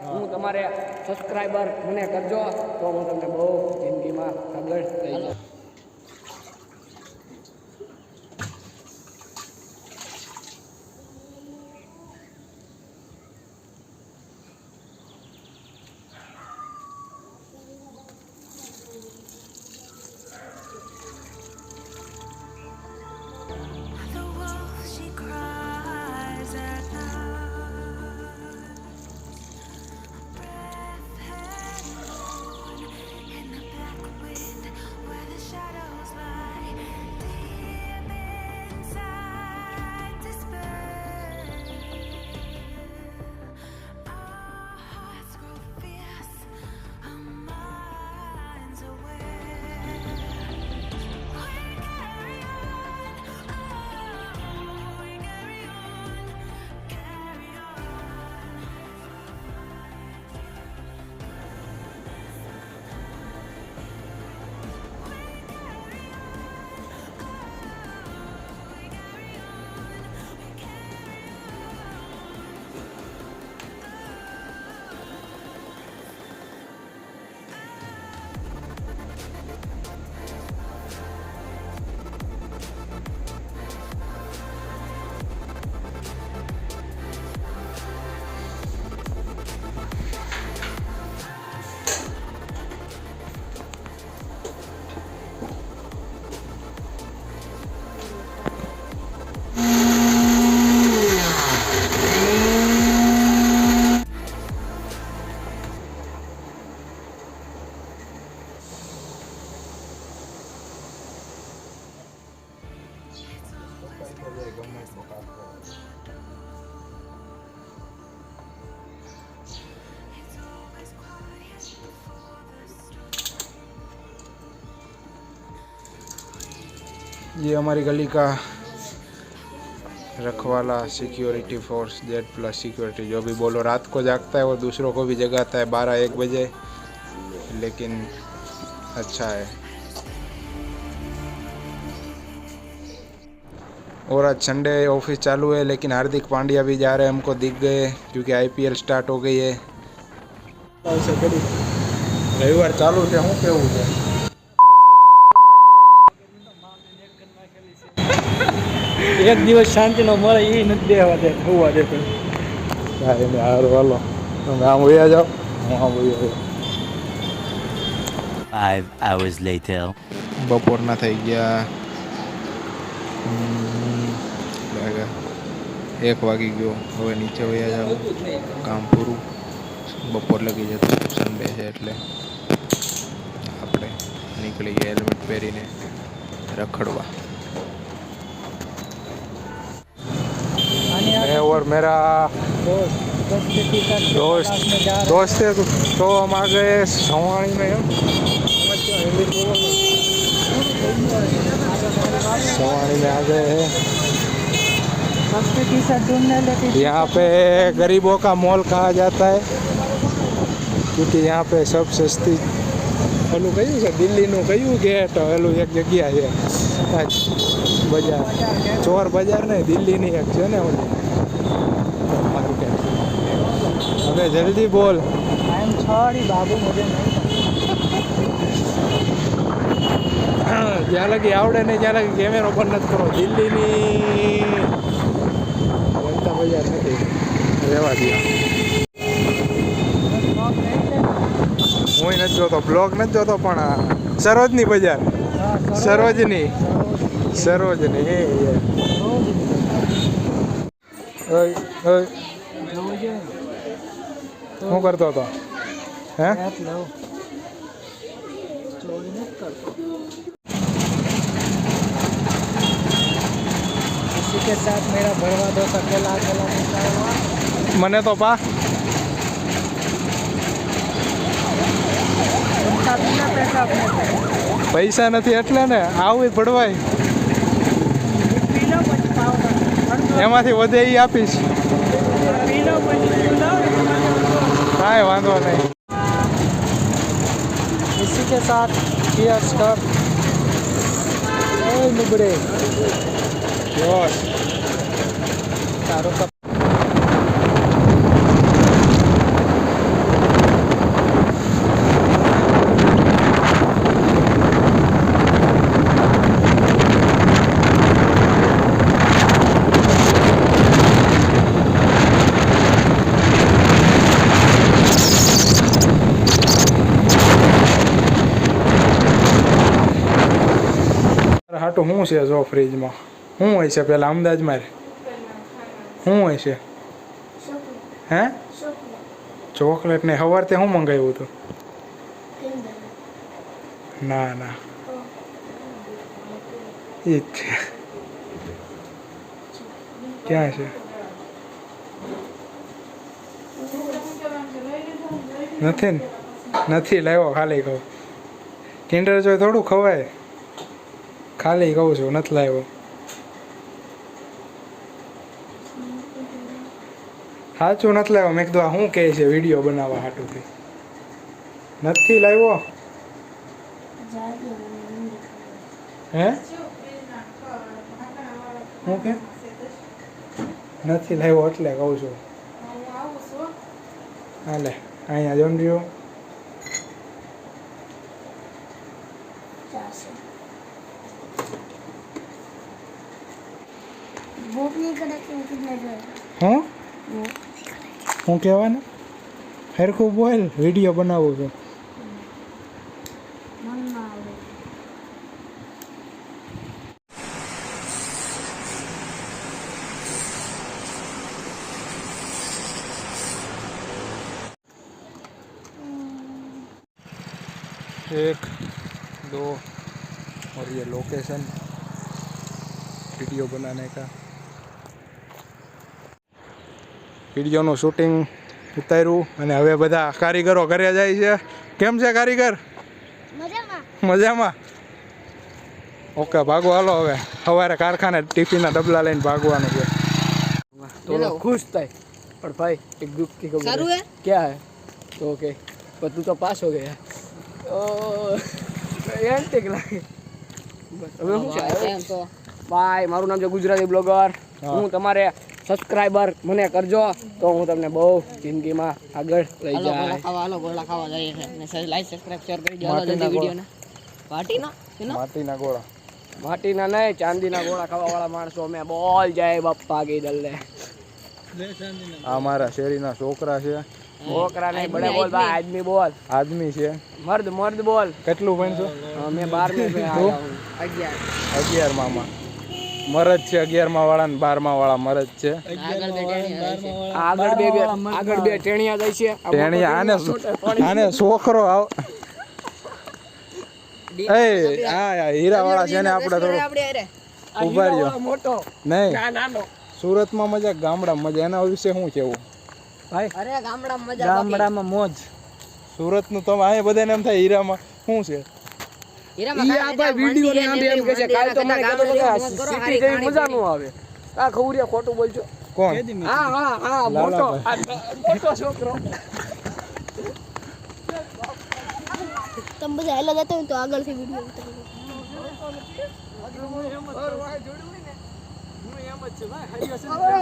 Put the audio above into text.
હું તમારે સબસ્ક્રાઈબર મને કરજો તો હું તમને બહુ જિંદગીમાં આગળ લઈ જાઉં. ये हमारी गली का रखवाला सिक्योरिटी फोर्स Z+ सिक्योरिटी, जो भी बोलो रात को जागता है वो दूसरों को भी जगाता है 12-1 बजे, लेकिन अच्छा है। और आज संडे ऑफिस चालू है, लेकिन हार्दिक पांड्या भी जा रहे हैं, हमको दिख गए क्योंकि IPL स्टार्ट हो गई है। रविवार चालू है, हूँ केवू है એક દિવસ શાંતિનો મળે એ નથી દેવા દે હોવા દે પણ કાંઈ નહીં. હારું હાલો, તમે આમ વયા જાઓ, હું આમ વયો જાઉં. 5 hours later. બપોરના થઈ ગયા 1 વાગી ગયો. હવે નીચે વયા જાઓ, કામ પૂરું. બપોર લગી જતું, સન્ડે છે એટલે આપણે નીકળી ગયા હેલ્મેટ પહેરીને રખડવા. मैं और मेरा दोस्त है, तो हम आ गए सवाणी में। सवाणी में आ गए हैं। यहाँ पे गरीबों का मॉल कहा जाता है, क्योंकि यहाँ पे सब सस्ती हेलू क्यों है दिल्ली नु क्यों गेट हेलू एक जगह है बजार चोर बजार नहीं दिल्ली नहीं एक है ने मार्केट। अबे जल्दी बोल। आई एम सॉरी बाबू, मुझे नहीं જ્યાં લગી આવડે નહીં ત્યાં લગી કેમેરો બંધ નથી કરો. દિલ્હીની વંતા બજાર નથી રહેવા દે. હું નથી જોતો, બ્લોગ નથી જોતો, પણ સરોજની બજાર, સરોજની સરોજની શું કરતો હતો? હે के साथ मेरा भरवा दो अकेला अकेला निकालवा। મને તો પા પૈસા નથી એટલે ને આવું ભડવાય, એમાંથી વધે એ આપીશ, કાંઈ વાંધો નહીં। इसी के साथ चीयर्स कर। ओए नुबड़े જોશ तारो का હાટું શું છે જો ફ્રીજમાં શું હોય છે પેલા અમદાવાદમાં શું હોય છે હે ચોકલેટ ને સવારે શું મંગાવ્યું હતું ના ના એ જ છે ક્યાં છે નથી ને નથી લાવ્યો ખાલી કહું કિન્ડર જોઈ થોડું ખવાય ખાલી કહું છું નથી લાવ્યો સાચું નથી લાવ્યો મેં કીધું આ શું કહે છે વિડીયો બનાવવા હાટુથી નથી લાવ્યો હે શું કે નથી લાવ્યો એટલે કહું છું હાલે અહીંયા જોન રહ્યો હું હું કહેવાનું હરખું બોલ વિડીયો બનાવું છું एक दो और ये लोकेशन वीडियो बनाने का વિડીયોનું શૂટિંગ ઉતાર્યું અને હવે બધા કારીગરો ઘરે જાય છે કેમ છે કારીગર મજામાં ઓકે ભાગો હાલો હવે સવારે કારખાને ટિફિનના ડબલા લઈને ભાગવાનું છે तो खुश થાય पर भाई एक दुख की खबर सारू है क्या है तो ओके पर तू तो पास हो गया ओ यार टेक लागे બસ હવે હું છે તો ભાઈ મારું નામ છે ગુજરાતી બ્લોગર હું તમારે સબસ્ક્રાઇબર મને કરજો તો હું તમને બહુ જિંદગીમાં આગળ લઈ જાય હાલો ગોળા ખાવા જઈએ છે અને લાઈક સબસ્ક્રાઇબ શેર કરી દો હાલો જલ્દી વિડિયોને માટીના ગોળા માટીના નહીં ચાંદીના ગોળા ખાવા વાળા માણસો અમે બોલ જાય બપ્પા કી દલ્લે આ મારા શેરીના છોકરા છે છોકરા નહીં બડે બોલ ભાઈ આદમી બોલ આદમી છે મર્દ મર્દ બોલ કેટલું ભણશો મેં 12મી में आया हूं 11 માં મરદ છે 11 વાળા ને 12 વાળા મરદ છે આગળ બે ટેણિયા જાય છે ટેણિયા આને છોકરો આવ એ આ હીરા વાળા છે ને આપણે થોડો ઉભા રહ્યો મોટો નહીં ના નાનો સુરતમાં મજા ગામડામાં મજા એના વિશે શું કેવું ભાઈ અરે ગામડામાં મજા ગામડામાં મોજ સુરતનું તો અહીંયા બધાને એમ થાય હીરામાં શું છે ઈ આ ભાઈ વિડિયો ને આમ એમ કે છે કાલ તો મને કહેતો હતો સિટી જેવી મજા નો આવે આ ખવરિયા ખોટું બોલજો કોણ હા મોટો મોટો છોકરો તમે બધા હેલા જતા હોય તો આગળથી વિડિયો ઉતારો